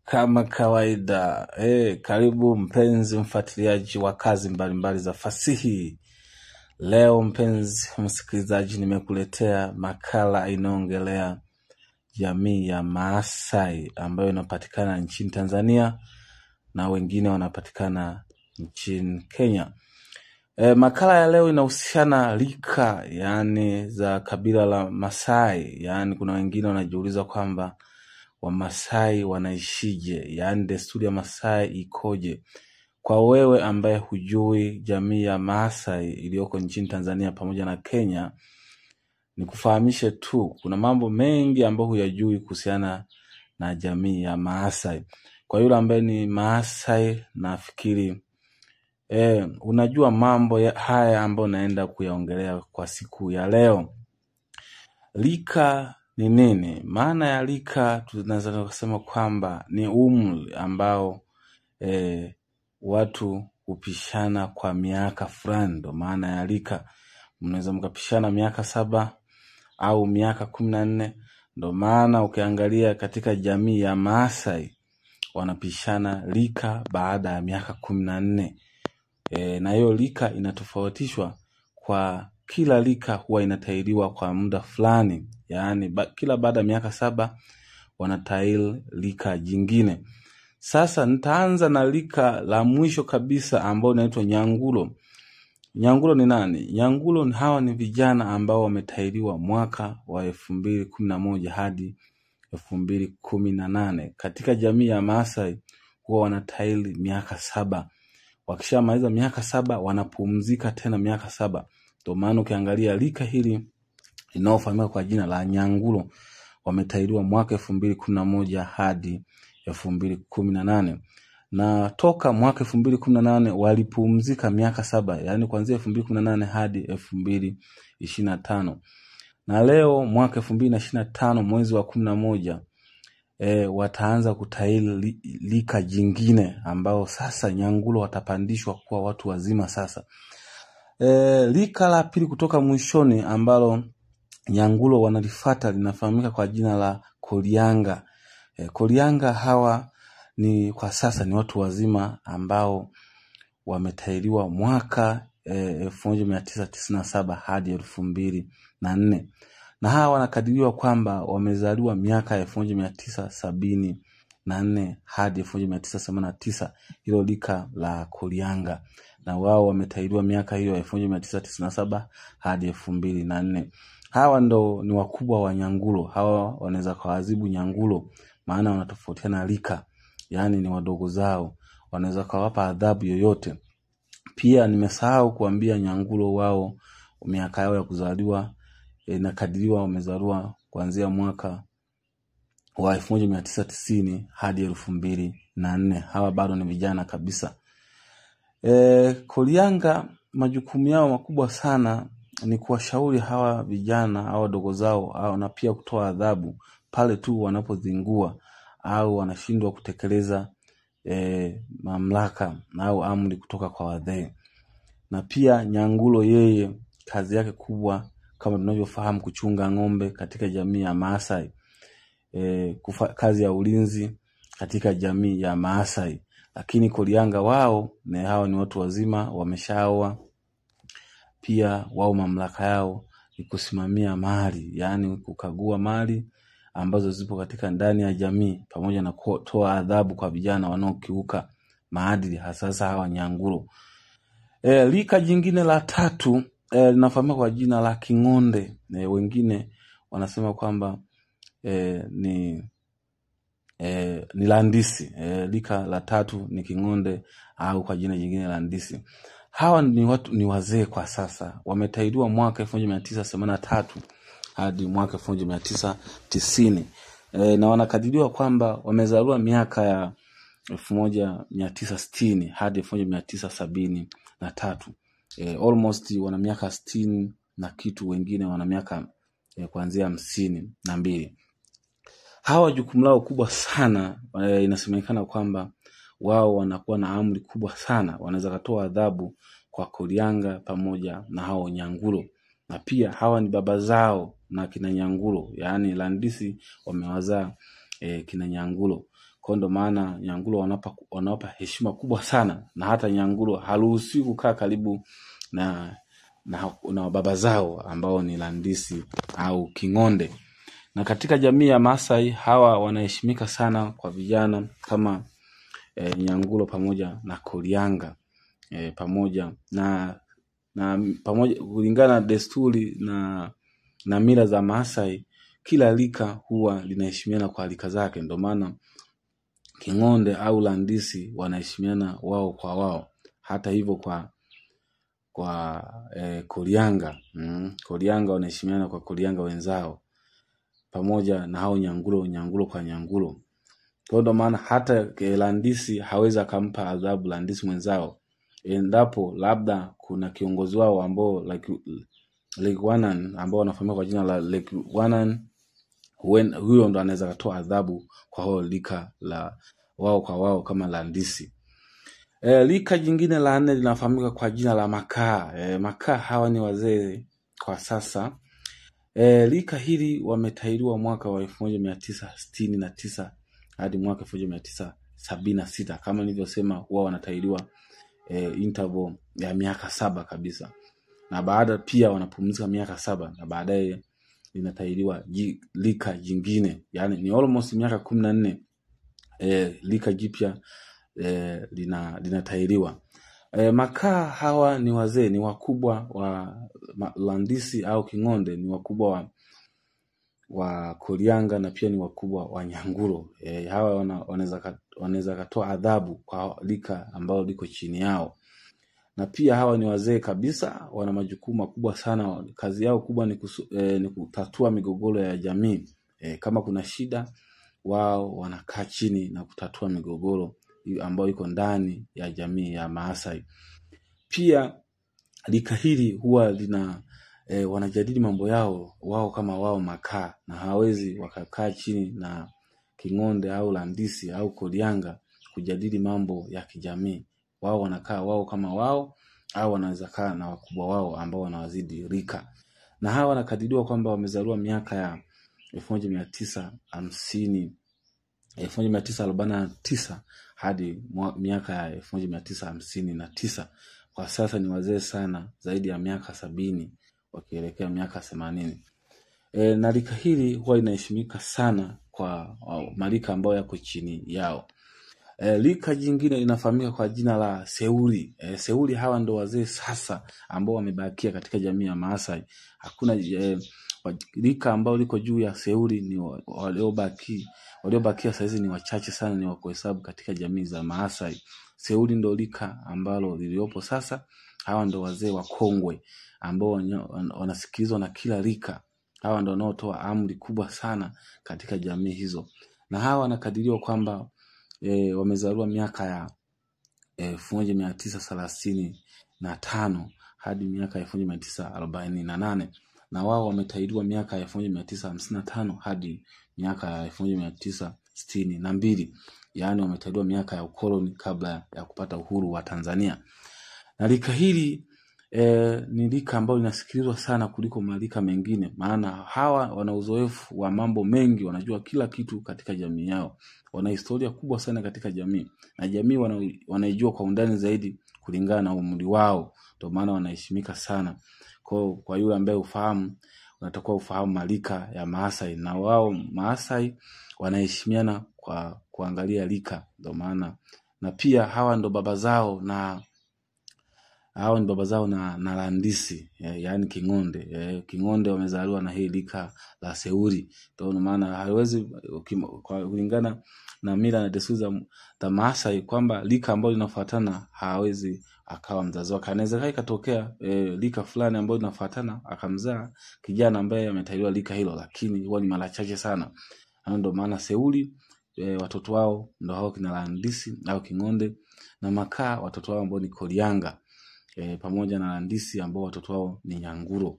Kama kawaida, karibu mpenzi mfuatiliaji wa kazi mbalimbali za fasihi. Leo mpenzi msikilizaji, nimekuletea makala inaongelea jamii ya Maasai ambayo inapatikana nchini Tanzania na wengine wanapatikana nchini Kenya. Makala ya leo inahusiana rika, yani za kabila la Masai. Yani kuna wengine wanajiuliza kwamba Wamasai wanaishije, yani desturi ya Masai ikoje. Kwa wewe ambaye hujui jamii ya Maasai iliyoko nchini Tanzania pamoja na Kenya, nikufahamishe tu kuna mambo mengi ambayo huyajui kuhusiana na jamii ya Maasai. Kwa yule ambaye ni Maasai, nafikiri unajua mambo haya ambayo naenda kuyaongelea kwa siku ya leo. Rika ni nini? Maana ya rika tunaweza kusema kwamba ni umri ambao watu hupishana kwa miaka fulani. Ndio maana ya rika. Mnaweza mkapishana miaka 7 au miaka 14. Ndio maana ukiangalia katika jamii ya Maasai wanapishana rika baada ya miaka 14. Na hiyo rika inatofautishwa kwa kila rika huwa inatahiriwa kwa muda fulani. Yani kila baada ya miaka 7 wanatahiri rika jingine. Sasa nitaanza na rika la mwisho kabisa ambao inaitwa Nyangulo. Nyangulo ni nani? Nyangulo hawa ni vijana ambao wametahiriwa mwaka wa 2011 hadi 2018. Katika jamii ya Maasai huwa wanatahiri miaka 7. Wakishamaliza miaka 7 wanapumzika tena miaka 7. Ndio maana ukiangalia rika hili linalofahamika kwa jina la Nyangulo wametahiriwa mwaka 2011 hadi 2018. Na toka mwaka 2018 walipumzika miaka 7, yani kuanzia 2018 hadi 2025. Na leo mwaka 2025 mwezi wa 11 wataanza kutahiri rika jingine ambao sasa Nyangulo watapandishwa kuwa watu wazima sasa. Rika la pili kutoka mwishoni ambalo Nyangulo wanalifuata linafahamika kwa jina la Kolianga. Kolianga hawa ni kwa sasa ni watu wazima ambao wametahiriwa mwaka 1997 hadi 2004. Na hawa wanakadiriwa kwamba wamezaliwa miaka 1974 hadi 1989, hilo rika la Kolianga. Na wao wametahiriwa miaka hiyo 1997 hadi 2004. Hawa ndo ni wakubwa wa Nyangulo. Hawa wanaweza kuadhibu Nyangulo maana wanatofautiana rika, yani ni wadogo zao, wanaweza kuwapa adhabu yoyote. Pia nimesahau kuambia Nyangulo wao miaka yao ya kuzaliwa inakadiriwa wamezaliwa kuanzia mwaka wa 1990 hadi 2004. Hawa bado ni vijana kabisa. Kolianga majukumu yao makubwa sana ni kuwashauri hawa vijana au wadogo zao, au na pia kutoa adhabu pale tu wanapozingua au wanashindwa kutekeleza mamlaka au amri kutoka kwa wazee. Na pia Nyangulo yeye kazi yake kubwa kama tunavyofahamu kuchunga ng'ombe katika jamii ya Maasai. Kazi ya ulinzi katika jamii ya Maasai. Lakini Kolianga wao hao ni watu wazima, wameshaoa. Pia wao mamlaka yao ni kusimamia mali, yani kukagua mali ambazo zipo katika ndani ya jamii pamoja na kutoa adhabu kwa vijana wanaokiuka maadili, hasa hawa Nyangulo. Rika jingine la tatu linafahamika kwa jina la Kingonde. Wengine wanasema kwamba ni Landisi. Rika la tatu ni Kingonde au kwa jina jingine Landisi. Hawa ni wazee kwa sasa. Wametahiriwa mwaka 1983 hadi mwaka 1990. Na wanakadiriwa kwamba wamezaliwa miaka ya 1960 hadi 1973. Almost wana miaka 60 na kitu, wengine wana miaka kuanzia 52. Hawa jukumu lao kubwa sana, inasemekana kwamba wao wanakuwa na amri kubwa sana, wanaweza kutoa adhabu kwa Kolianga pamoja na hao Nyangulo. Na pia hawa ni baba zao na kina Nyangulo, yani Landisi wamewazaa kina Nyangulo. Kwa ndo maana Nyangulo wanapa heshima kubwa sana, na hata Nyangulo haruhusiwi kukaa karibu na baba zao ambao ni Landisi au Kingonde. Na katika jamii ya Maasai hawa wanaheshimika sana kwa vijana kama Nyangulo pamoja na Kolianga, pamoja na pamoja kulingana desturi na mila za Maasai. Kila lika huwa linaheshimiana kwa lika zake, ndio maana Kingonde au Landisi wanaheshimiana wao kwa wao. Hata hivyo kwa Kolianga, Kolianga wanaheshimiana kwa Kolianga wenzao, pamoja na hao Nyangulo kwa Nyangulo. Kwa ndo maana hata Landisi hawezi akampa adhabu Landisi mwenzao endapo labda kuna kiongozi wao ambao Lekwanan ambao wanafahamika kwa jina la Lekwanan, huyo ndo anaweza kutoa adhabu kwa hao lika la wao kwa wao kama Landisi. Lika jingine la 4 linafahamika kwa jina la Makaa. Makaa hawa ni wazee kwa sasa. Lika hili wametahiriwa mwaka wa 1969 hadi mwaka 1976. Kama nilivyosema, huwa wanatahiriwa interval ya miaka 7 kabisa, na baada pia wanapumzika miaka 7, na baadaye linatahiriwa lika jingine, yani ni almost miaka 14 lika jipya linatahiriwa. Makaa hawa ni wazee, ni wakubwa wa Landisi au Kingonde, ni wakubwa wa Kolianga, na pia ni wakubwa wa Nyangulo. Hawa wanaweza katoa adhabu kwa lika ambao liko chini yao. Na pia hawa ni wazee kabisa, wana majukumu makubwa sana. Kazi yao kubwa ni kutatua migogoro ya jamii. Kama kuna shida, wao wanakaa chini na kutatua migogoro ambayo iko ndani ya jamii ya Maasai. Pia lika hili huwa wanajadili mambo yao wao kama wao Makaa, na hawezi wakakaa chini na Kingonde au Landisi au Kolianga kujadili mambo ya kijamii. Wao wanakaa wao kama wao, au wanaweza kaa na wakubwa wao ambao wanawazidi rika. Na hawa wanakadiriwa kwamba wamezaliwa miaka ya 1949 hadi miaka ya 1959. Kwa sasa ni wazee sana, zaidi ya miaka 70 wakielekea miaka 80. Na lika hili huwa inaheshimika sana kwa malika ambao yako chini yao. Lika jingine linafahamika kwa jina la Seuri. Seuri hawa ndo wazee sasa ambao wamebakia katika jamii ya Maasai. Hakuna lika ambao liko juu ya Seuri, ni waliobakia saizi ni wachache sana, ni wakuhesabu katika jamii za Maasai. Seuri ndo lika ambalo liliopo sasa. Hawa ndo wazee wakongwe ambao wanasikilizwa na kila lika. Hawa ndo wanaotoa amri kubwa sana katika jamii hizo. Na hawa wanakadiriwa kwamba wamezaliwa miaka ya 1935 hadi miaka 1948, na wao wametahiriwa miaka ya 1955 hadi miaka ya 1962. Yaani wametahiriwa miaka ya ukoloni kabla ya kupata uhuru wa Tanzania. Na lika hili ni lika ambalo linasikilizwa sana kuliko malika mengine, maana hawa wana uzoefu wa mambo mengi, wanajua kila kitu katika jamii yao. Wana historia kubwa sana katika jamii, na jamii wanaijua kwa undani zaidi kulingana na umri wao. Ndio maana wanaheshimika sana. Kwa yule ambaye unatakiwa ufahamu malika ya Maasai, na wao Maasai wanaheshimiana kwa kuangalia lika. Ndio maana, na pia hawa ndo baba zao na Landisi, yani Kingonde. Kingonde wamezaliwa na hii lika la Seuri. Ndio maana haiwezi kulingana na mila na desturi za Maasai kwamba lika ambalo linafuatana hawezi akawa mzazi wake. Anaweza ikatokea lika fulani ambalo linafuatana akamzaa kijana ambaye ametahiriwa lika hilo, lakini huwa ni mara chache sana. Ndio maana Seuri watoto wao ndio hao kina Landisi au Kingonde, na Makaa watoto wao ambao ni Kolianga, pamoja na Landisi ambao watoto wao ni Nyangulo.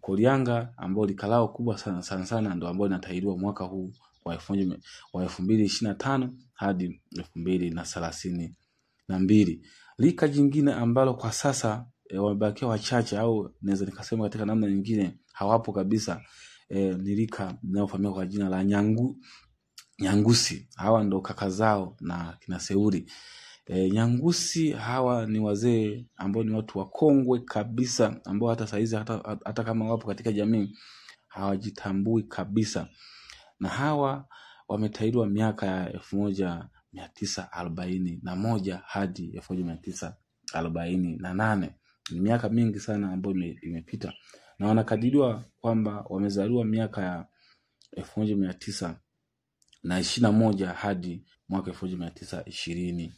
Kolianga ambao likalao kubwa sana ndio ambao inatahiriwa mwaka huu wa 2025 hadi 2032. Lika jingine ambalo kwa sasa wamebakia wachache, au naweza nikasema katika namna nyingine hawapo kabisa, ni lika linalofahamika kwa jina la Nyangusi, hawa ndo kaka zao na kina Seuri. Nyangusi hawa ni wazee ambao ni watu wakongwe kabisa, ambao hata saizi hata kama wapo katika jamii hawajitambui kabisa. Na hawa wametahiriwa miaka ya 1941 hadi 1948. Ni miaka mingi sana ambayo imepita, na wanakadiriwa kwamba wamezaliwa miaka ya 1921 hadi mwaka 1920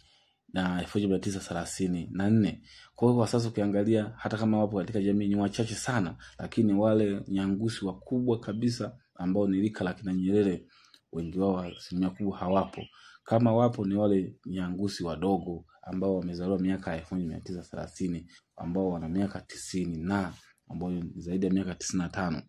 na 1934. Kwa hiyo sasa ukiangalia hata kama wapo katika jamii ni wachache sana, lakini wale Nyangusi wakubwa kabisa ambao ni rika la kina Nyerere, wengi wao asilimia kubwa hawapo. Kama wapo ni wale Nyangusi wadogo ambao wamezaliwa miaka ya 1930, ambao wana miaka 90 na ambao ni zaidi ya miaka 95.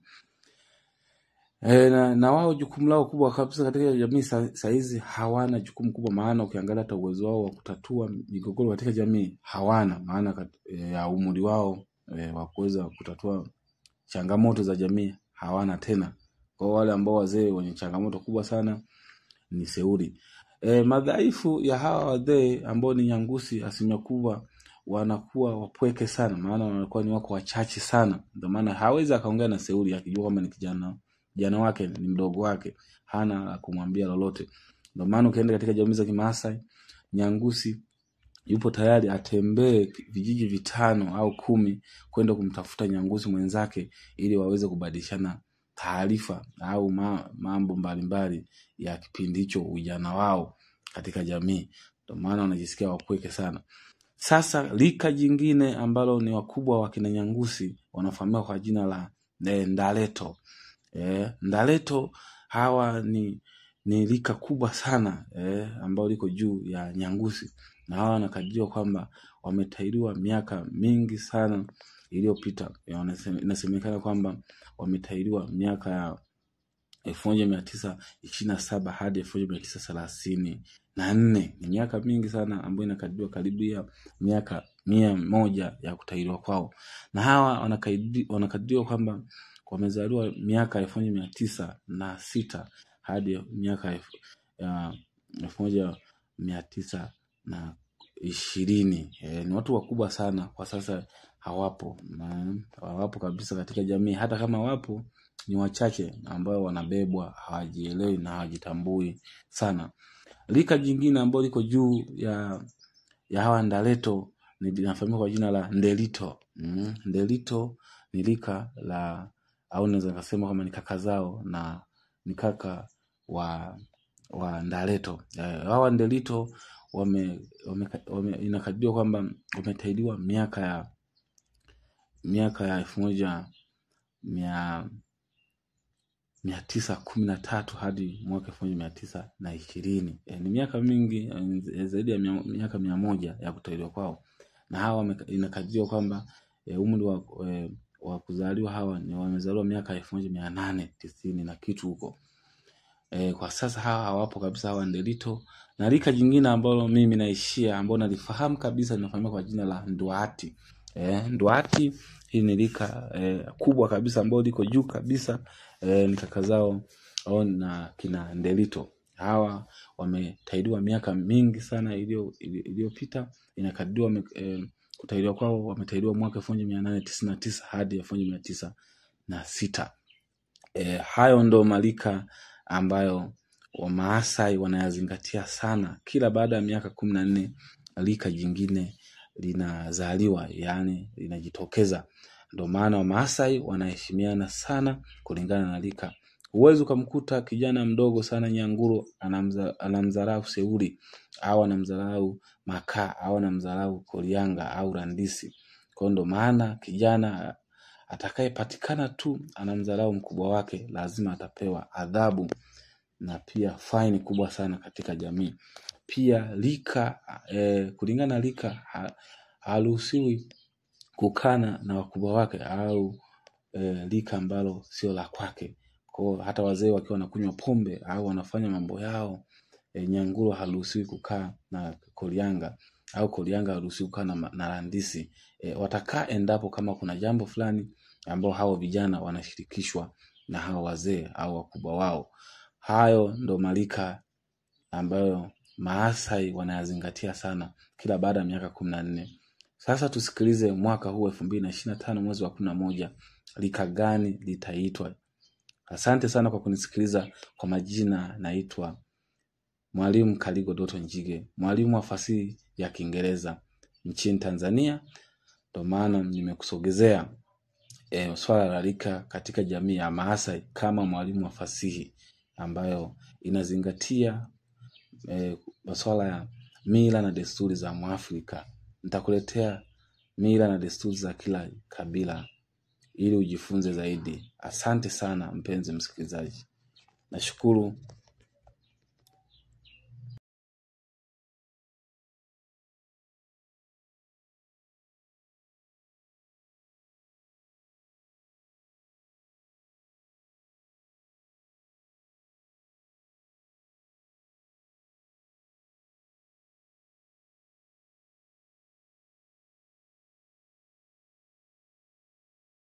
Na wao jukumu lao kubwa kabisa katika jamii saizi hawana jukumu kubwa, maana ukiangalia hata uwezo wao wa kutatua migogoro katika jamii hawana, maana ya umri wao wa kuweza kutatua changamoto za jamii hawana tena. Kwa wale ambao wazee wenye changamoto kubwa sana ni Seuri. Madhaifu ya hawa wazee ambao ni Nyangusi asilimia kubwa wanakuwa wapweke sana, maana wanakuwa ni wako wachache sana. Ndio maana hawezi akaongea na Seuri akijua kama ni kijana wake, ni mdogo wake, hana kumwambia lolote. Ndio maana ukienda katika jamii za Kimaasai, Nyangusi yupo tayari atembee vijiji 5 au 10 kwenda kumtafuta Nyangusi mwenzake ili waweze kubadilishana taarifa au mambo mbalimbali ya kipindi hicho, ujana wao katika jamii. Ndio maana wanajisikia wapweke sana. Sasa lika jingine ambalo ni wakubwa wa kina Nyangusi wanafahamika kwa jina la Ndaleto. Ndaleto hawa ni lika kubwa sana ambao liko juu ya Nyangusi, na hawa wanakadiriwa kwamba wametahiriwa miaka mingi sana iliyopita. Inasemekana kwamba wametahiriwa miaka ya 1927 hadi 1934. Ni miaka mingi sana ambayo inakadiriwa karibu ya miaka 100 ya kutahiriwa kwao. Na hawa wanakadiriwa kwamba wamezaliwa miaka 1906 hadi miaka 1920. Ni watu wakubwa sana. Kwa sasa hawapo kabisa katika jamii, hata kama wapo ni wachache ambao wanabebwa, hawajielewi na hawajitambui sana. Lika jingine ambalo liko juu ya hawa Ndaleto linafahamika kwa jina la Ndelito. Ndelito ni lika la, au naweza kusema kama ni kaka zao na ni kaka wa Ndaleto. Hawa Ndelito inakadiriwa kwamba wametahiriwa miaka ya 1913 hadi mwaka 1920. Ni miaka mingi, zaidi ya miaka 100 ya kutahiriwa kwao. Na hawa inakadiriwa kwamba umri wa kuzaliwa hawa ni wamezaliwa miaka 1890 na kitu huko. Kwa sasa hawa hawapo kabisa, hawa Ndelito. Na lika jingine ambalo mimi naishia, ambao nalifahamu kabisa, linafahamika kwa jina la Nduati. Nduati hii ni lika kubwa kabisa ambao liko juu kabisa, ni kaka zao au na kina Ndelito. Hawa wametahiriwa miaka mingi sana iliyopita. Inakadiriwa kutahiriwa kwao wametahiriwa mwaka 1899 hadi 1906. Hayo ndo malika ambayo Wamaasai wanayazingatia sana. Kila baada ya miaka 14 lika jingine linazaliwa, yani linajitokeza. Ndio maana Wamaasai wanaheshimiana sana kulingana na lika. Huwezi ukamkuta kijana mdogo sana Nyanguro anamdharau Seuri au anamdharau Makaa au anamdharau Kolianga au Randisi. Kwa ndo maana kijana atakayepatikana tu anamdharau mkubwa wake lazima atapewa adhabu na pia faini kubwa sana katika jamii. Pia lika kulingana na lika haruhusiwi kukana na wakubwa wake au lika ambalo sio la kwake. Kwa hata wazee wakiwa wanakunywa pombe au wanafanya mambo yao, Nyanguro haruhusiwi kukaa na Kolianga au Kolianga haruhusiwi kukaa na Randisi. Watakaa endapo kama kuna jambo fulani ambao hao vijana wanashirikishwa na hao wazee au wakubwa wao. Hayo ndo malika ambayo Maasai wanayazingatia sana kila baada ya miaka 14. Sasa tusikilize mwaka huu 2025 mwezi wa 11 lika gani litaitwa. Asante sana kwa kunisikiliza. Kwa majina naitwa Mwalimu Kaligo Doto Njige, mwalimu wa fasihi ya Kiingereza nchini Tanzania. Ndio maana nimekusogezea swala la rika katika jamii ya Maasai kama mwalimu wa fasihi ambayo inazingatia masuala ya mila na desturi za Mwafrika. Nitakuletea mila na desturi za kila kabila ili ujifunze zaidi. Asante sana mpenzi msikilizaji. Nashukuru